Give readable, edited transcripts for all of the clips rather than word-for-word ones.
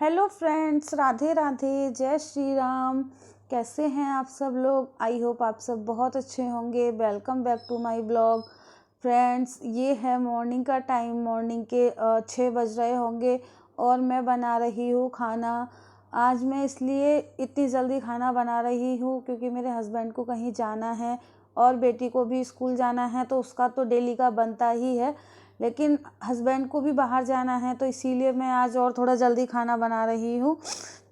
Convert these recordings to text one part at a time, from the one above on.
Hello friends, Radhe Radhe, जय श्री राम। कैसे हैं आप सब लोग? आई होप आप सब बहुत अच्छे होंगे। Welcome back to my blog. Friends, ये है मॉर्निंग का टाइम। मॉर्निंग के 6 बज रहे होंगे और मैं बना रही हूँ खाना। आज मैं इसलिए इतनी जल्दी खाना बना रही हूँ क्योंकि मेरे हस्बैंड को कहीं जाना है और बेटी को भी स्कूल जाना है, तो उसका तो डेली का बनता ही है, लेकिन हस्बैंड को भी बाहर जाना है, तो इसीलिए मैं आज और थोड़ा जल्दी खाना बना रही हूँ।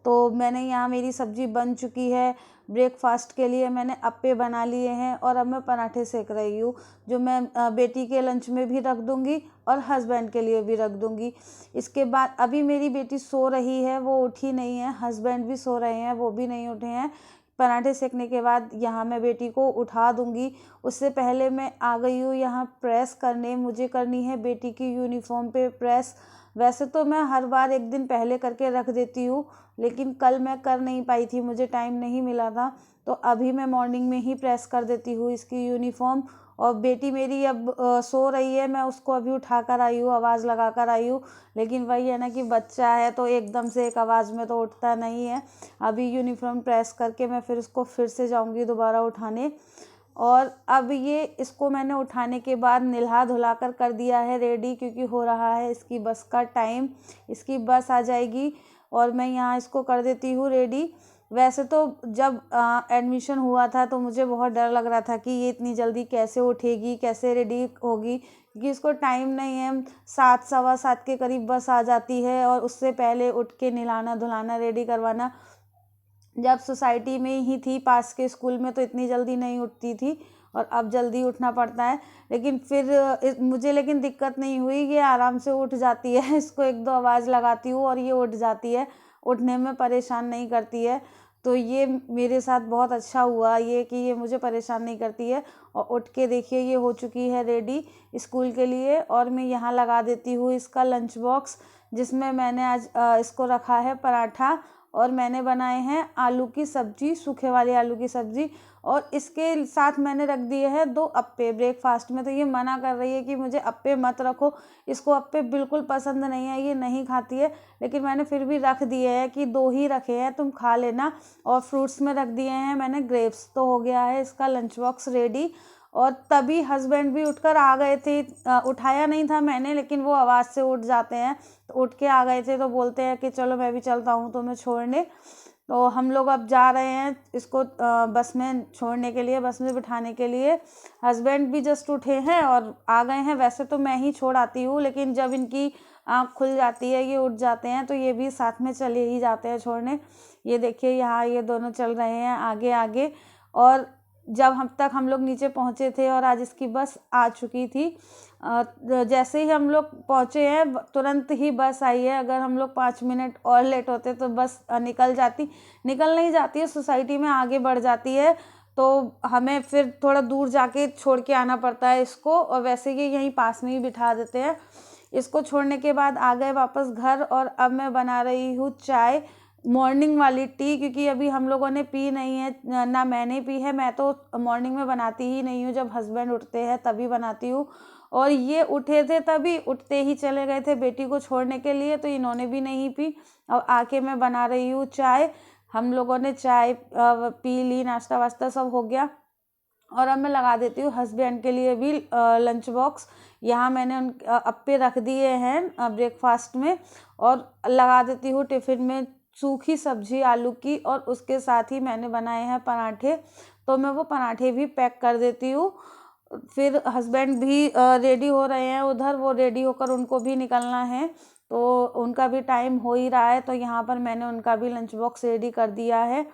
तो मैंने यहाँ मेरी सब्ज़ी बन चुकी है। ब्रेकफास्ट के लिए मैंने अप्पे बना लिए हैं और अब मैं पराठे सेक रही हूँ, जो मैं बेटी के लंच में भी रख दूँगी और हस्बैंड के लिए भी रख दूँगी। इसके बाद अभी मेरी बेटी सो रही है, वो उठी नहीं है। हस्बैंड भी सो रहे हैं, वो भी नहीं उठे हैं। पराठे सेकने के बाद यहाँ मैं बेटी को उठा दूँगी। उससे पहले मैं आ गई हूँ यहाँ प्रेस करने। मुझे करनी है बेटी की यूनिफॉर्म पे प्रेस। वैसे तो मैं हर बार एक दिन पहले करके रख देती हूँ, लेकिन कल मैं कर नहीं पाई थी, मुझे टाइम नहीं मिला था, तो अभी मैं मॉर्निंग में ही प्रेस कर देती हूँ इसकी यूनिफॉर्म। और बेटी मेरी अब सो रही है, मैं उसको अभी उठा कर आई हूँ, आवाज़ लगा कर आई हूँ, लेकिन वही है ना कि बच्चा है तो एकदम से एक आवाज़ में तो उठता नहीं है। अभी यूनिफॉर्म प्रेस करके मैं फिर उसको फिर से जाऊँगी दोबारा उठाने। और अब ये इसको मैंने उठाने के बाद नहा धुला कर दिया है रेडी, क्योंकि हो रहा है इसकी बस का टाइम। इसकी बस आ जाएगी और मैं यहाँ इसको कर देती हूँ रेडी। वैसे तो जब एडमिशन हुआ था तो मुझे बहुत डर लग रहा था कि ये इतनी जल्दी कैसे उठेगी, कैसे रेडी होगी, क्योंकि इसको टाइम नहीं है। 7 सवा 7 के करीब बस आ जाती है और उससे पहले उठ के नहलाना धुलाना रेडी करवाना। जब सोसाइटी में ही थी पास के स्कूल में तो इतनी जल्दी नहीं उठती थी, और अब जल्दी उठना पड़ता है। लेकिन फिर मुझे लेकिन दिक्कत नहीं हुई, ये आराम से उठ जाती है। इसको 1-2 आवाज़ लगाती हूँ और ये उठ जाती है, उठने में परेशान नहीं करती है। तो ये मेरे साथ बहुत अच्छा हुआ ये कि ये मुझे परेशान नहीं करती है। और उठ के देखिए ये हो चुकी है रेडी स्कूल के लिए। और मैं यहाँ लगा देती हूँ इसका लंच बॉक्स, जिसमें मैंने आज इसको रखा है पराठा, और मैंने बनाए हैं आलू की सब्ज़ी, सूखे वाली आलू की सब्ज़ी, और इसके साथ मैंने रख दिए हैं 2 अप्पे ब्रेकफास्ट में। तो ये मना कर रही है कि मुझे अप्पे मत रखो, इसको अप्पे बिल्कुल पसंद नहीं है, ये नहीं खाती है, लेकिन मैंने फिर भी रख दिए हैं कि 2 ही रखे हैं, तुम खा लेना। और फ्रूट्स में रख दिए हैं मैंने ग्रेप्स। तो हो गया है इसका लंच बॉक्स रेडी। और तभी हस्बैंड भी उठकर आ गए थे। उठाया नहीं था मैंने, लेकिन वो आवाज़ से उठ जाते हैं, तो उठ के आ गए थे, तो बोलते हैं कि चलो मैं भी चलता हूँ तुम्हें छोड़ने। तो हम लोग अब जा रहे हैं इसको बस में छोड़ने के लिए, बस में बिठाने के लिए। हस्बैंड भी जस्ट उठे हैं और आ गए हैं। वैसे तो मैं ही छोड़ आती हूँ, लेकिन जब इनकी आँख खुल जाती है, ये उठ जाते हैं, तो ये भी साथ में चले ही जाते हैं छोड़ने। ये देखिए यहाँ ये दोनों चल रहे हैं आगे आगे। और जब हम लोग नीचे पहुँचे थे और आज इसकी बस आ चुकी थी। जैसे ही हम लोग पहुँचे हैं तुरंत ही बस आई है। अगर हम लोग 5 मिनट और लेट होते तो बस निकल नहीं जाती है, सोसाइटी में आगे बढ़ जाती है, तो हमें फिर थोड़ा दूर जाके छोड़ के आना पड़ता है इसको। और वैसे ये यहीं पास में ही बिठा देते हैं। इसको छोड़ने के बाद आ गए वापस घर, और अब मैं बना रही हूँ चाय, मॉर्निंग वाली टी, क्योंकि अभी हम लोगों ने पी नहीं है, ना मैंने पी है। मैं तो मॉर्निंग में बनाती ही नहीं हूँ, जब हस्बैंड उठते हैं तभी बनाती हूँ। और ये उठे थे तभी उठते ही चले गए थे बेटी को छोड़ने के लिए, तो इन्होंने भी नहीं पी। और आके मैं बना रही हूँ चाय। हम लोगों ने चाय पी ली, नाश्ता वास्ता सब हो गया। और अब मैं लगा देती हूँ हस्बैंड के लिए भी लंच बॉक्स। यहाँ मैंने अप्पे रख दिए हैं ब्रेकफास्ट में, और लगा देती हूँ टिफ़िन में सूखी सब्जी आलू की, और उसके साथ ही मैंने बनाए हैं पराठे, तो मैं वो पराठे भी पैक कर देती हूँ। फिर हस्बैंड भी रेडी हो रहे हैं उधर, वो रेडी होकर उनको भी निकलना है, तो उनका भी टाइम हो ही रहा है, तो यहाँ पर मैंने उनका भी लंच बॉक्स रेडी कर दिया है।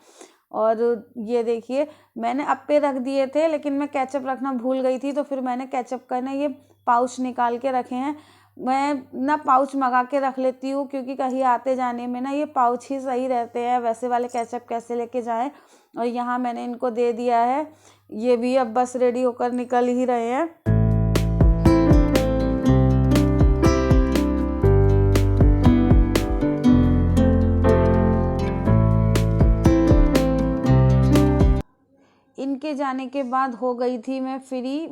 और ये देखिए मैंने अप्पे रख दिए थे, लेकिन मैं केचप रखना भूल गई थी, तो फिर मैंने केचप का ना ये पाउच निकाल के रखे हैं। मैं ना पाउच मंगा के रख लेती हूँ, क्योंकि कहीं आते जाने में ना ये पाउच ही सही रहते हैं, वैसे वाले केचप कैसे लेके जाएं। और यहाँ मैंने इनको दे दिया है, ये भी अब बस रेडी होकर निकल ही रहे हैं। इनके जाने के बाद हो गई थी मैं फ्री।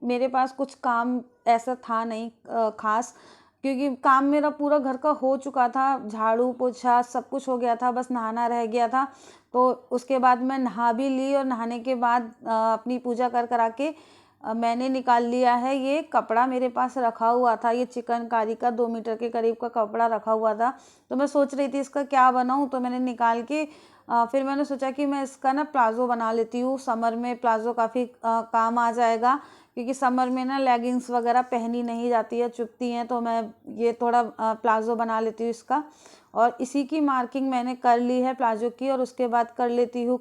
मेरे पास कुछ काम ऐसा था नहीं ख़ास, क्योंकि काम मेरा पूरा घर का हो चुका था, झाड़ू पोछा सब कुछ हो गया था, बस नहाना रह गया था। तो उसके बाद मैं नहा भी ली और नहाने के बाद अपनी पूजा कर करा के मैंने निकाल लिया है। ये कपड़ा मेरे पास रखा हुआ था, ये चिकनकारी का 2 मीटर के करीब का कपड़ा रखा हुआ था। तो मैं सोच रही थी इसका क्या बनाऊँ, तो मैंने निकाल के फिर मैंने सोचा कि मैं इसका ना प्लाज़ो बना लेती हूँ। समर में प्लाज़ो काफ़ी काम आ जाएगा, क्योंकि समर में ना लेगिंग्स वगैरह पहनी नहीं जाती है, चुभती हैं। तो मैं ये थोड़ा प्लाज़ो बना लेती हूँ इसका। और इसी की मार्किंग मैंने कर ली है प्लाज़ो की, और उसके बाद कर लेती हूँ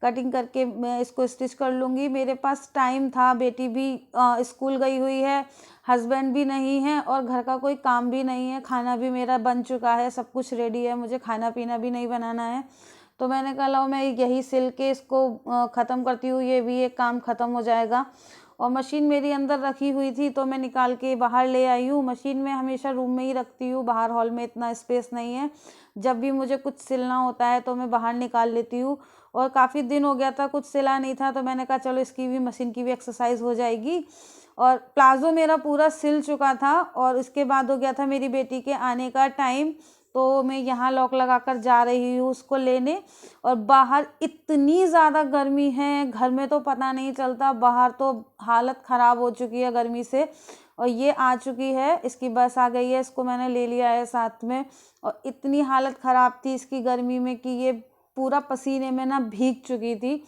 कटिंग करके मैं इसको स्टिच कर लूँगी। मेरे पास टाइम था, बेटी भी स्कूल गई हुई है, हस्बैंड भी नहीं है और घर का कोई काम भी नहीं है, खाना भी मेरा बन चुका है, सब कुछ रेडी है, मुझे खाना पीना भी नहीं बनाना है। तो मैंने कहा लो मैं यही सिल के इसको ख़त्म करती हूँ, ये भी एक काम ख़त्म हो जाएगा। और मशीन मेरी अंदर रखी हुई थी तो मैं निकाल के बाहर ले आई हूँ। मशीन में हमेशा रूम में ही रखती हूँ, बाहर हॉल में इतना स्पेस नहीं है। जब भी मुझे कुछ सिलना होता है तो मैं बाहर निकाल लेती हूँ। और काफ़ी दिन हो गया था कुछ सिला नहीं था, तो मैंने कहा चलो इसकी भी मशीन की भी एक्सरसाइज हो जाएगी। और प्लाज़ो मेरा पूरा सिल चुका था और इसके बाद हो गया था मेरी बेटी के आने का टाइम। तो मैं यहाँ लॉक लगा कर जा रही हूँ उसको लेने। और बाहर इतनी ज़्यादा गर्मी है, घर में तो पता नहीं चलता, बाहर तो हालत ख़राब हो चुकी है गर्मी से। और ये आ चुकी है, इसकी बस आ गई है, इसको मैंने ले लिया है साथ में। और इतनी हालत ख़राब थी इसकी गर्मी में कि ये पूरा पसीने में ना भीग चुकी थी।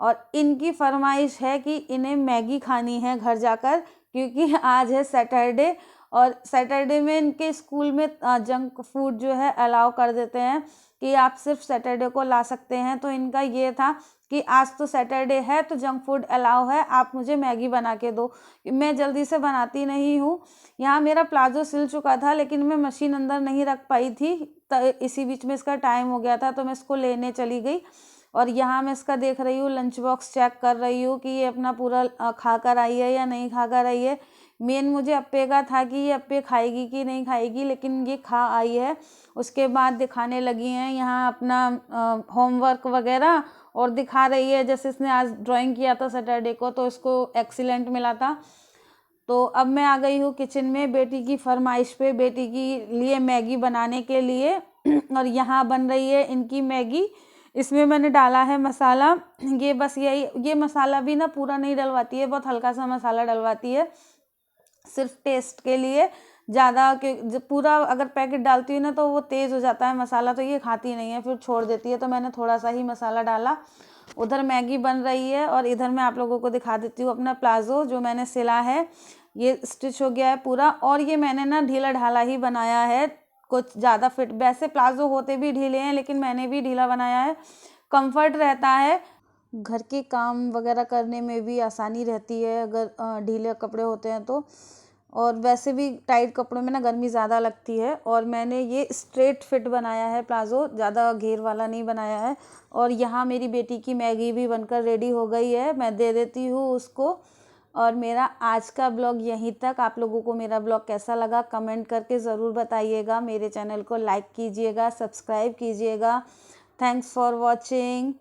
और इनकी फरमाइश है कि इन्हें मैगी खानी है घर जाकर, क्योंकि आज है सैटरडे और सैटरडे में इनके स्कूल में जंक फूड जो है अलाउ कर देते हैं कि आप सिर्फ सैटरडे को ला सकते हैं। तो इनका ये था कि आज तो सैटरडे है तो जंक फूड अलाउ है, आप मुझे मैगी बना के दो। मैं जल्दी से बनाती नहीं हूँ। यहाँ मेरा प्लाज़ो सिल चुका था लेकिन मैं मशीन अंदर नहीं रख पाई थी, तो इसी बीच में इसका टाइम हो गया था, तो मैं इसको लेने चली गई। और यहाँ मैं इसका देख रही हूँ, लंच बॉक्स चेक कर रही हूँ कि ये अपना पूरा खा कर आई है या नहीं खा कर आई है। मेन मुझे अप्पे का था कि ये अप्पे खाएगी कि नहीं खाएगी, लेकिन ये खा आई है। उसके बाद दिखाने लगी हैं यहाँ अपना होमवर्क वगैरह, और दिखा रही है जैसे इसने आज ड्राइंग किया था सैटरडे को तो इसको एक्सीलेंट मिला था। तो अब मैं आ गई हूँ किचन में बेटी की फरमाइश पे, बेटी की लिए मैगी बनाने के लिए। और यहाँ बन रही है इनकी मैगी। इसमें मैंने डाला है मसाला, ये बस यही, ये मसाला भी ना पूरा नहीं डलवाती है, बहुत हल्का सा मसाला डलवाती है सिर्फ टेस्ट के लिए। ज़्यादा के जब पूरा अगर पैकेट डालती हूँ ना तो वो तेज़ हो जाता है मसाला, तो ये खाती नहीं है, फिर छोड़ देती है। तो मैंने थोड़ा सा ही मसाला डाला। उधर मैगी बन रही है और इधर मैं आप लोगों को दिखा देती हूँ अपना प्लाज़ो जो मैंने सिला है। ये स्टिच हो गया है पूरा, और ये मैंने ना ढीला ढाला ही बनाया है, कुछ ज़्यादा फिट, वैसे प्लाज़ो होते भी ढीले हैं लेकिन मैंने भी ढीला बनाया है, कंफर्ट रहता है, घर के काम वगैरह करने में भी आसानी रहती है अगर ढीले कपड़े होते हैं तो। और वैसे भी टाइट कपड़ों में ना गर्मी ज़्यादा लगती है। और मैंने ये स्ट्रेट फिट बनाया है प्लाज़ो, ज़्यादा घेर वाला नहीं बनाया है। और यहाँ मेरी बेटी की मैगी भी बनकर रेडी हो गई है, मैं दे देती हूँ उसको। और मेरा आज का ब्लॉग यहीं तक। आप लोगों को मेरा ब्लॉग कैसा लगा कमेंट करके ज़रूर बताइएगा। मेरे चैनल को लाइक कीजिएगा, सब्सक्राइब कीजिएगा। Thanks for watching.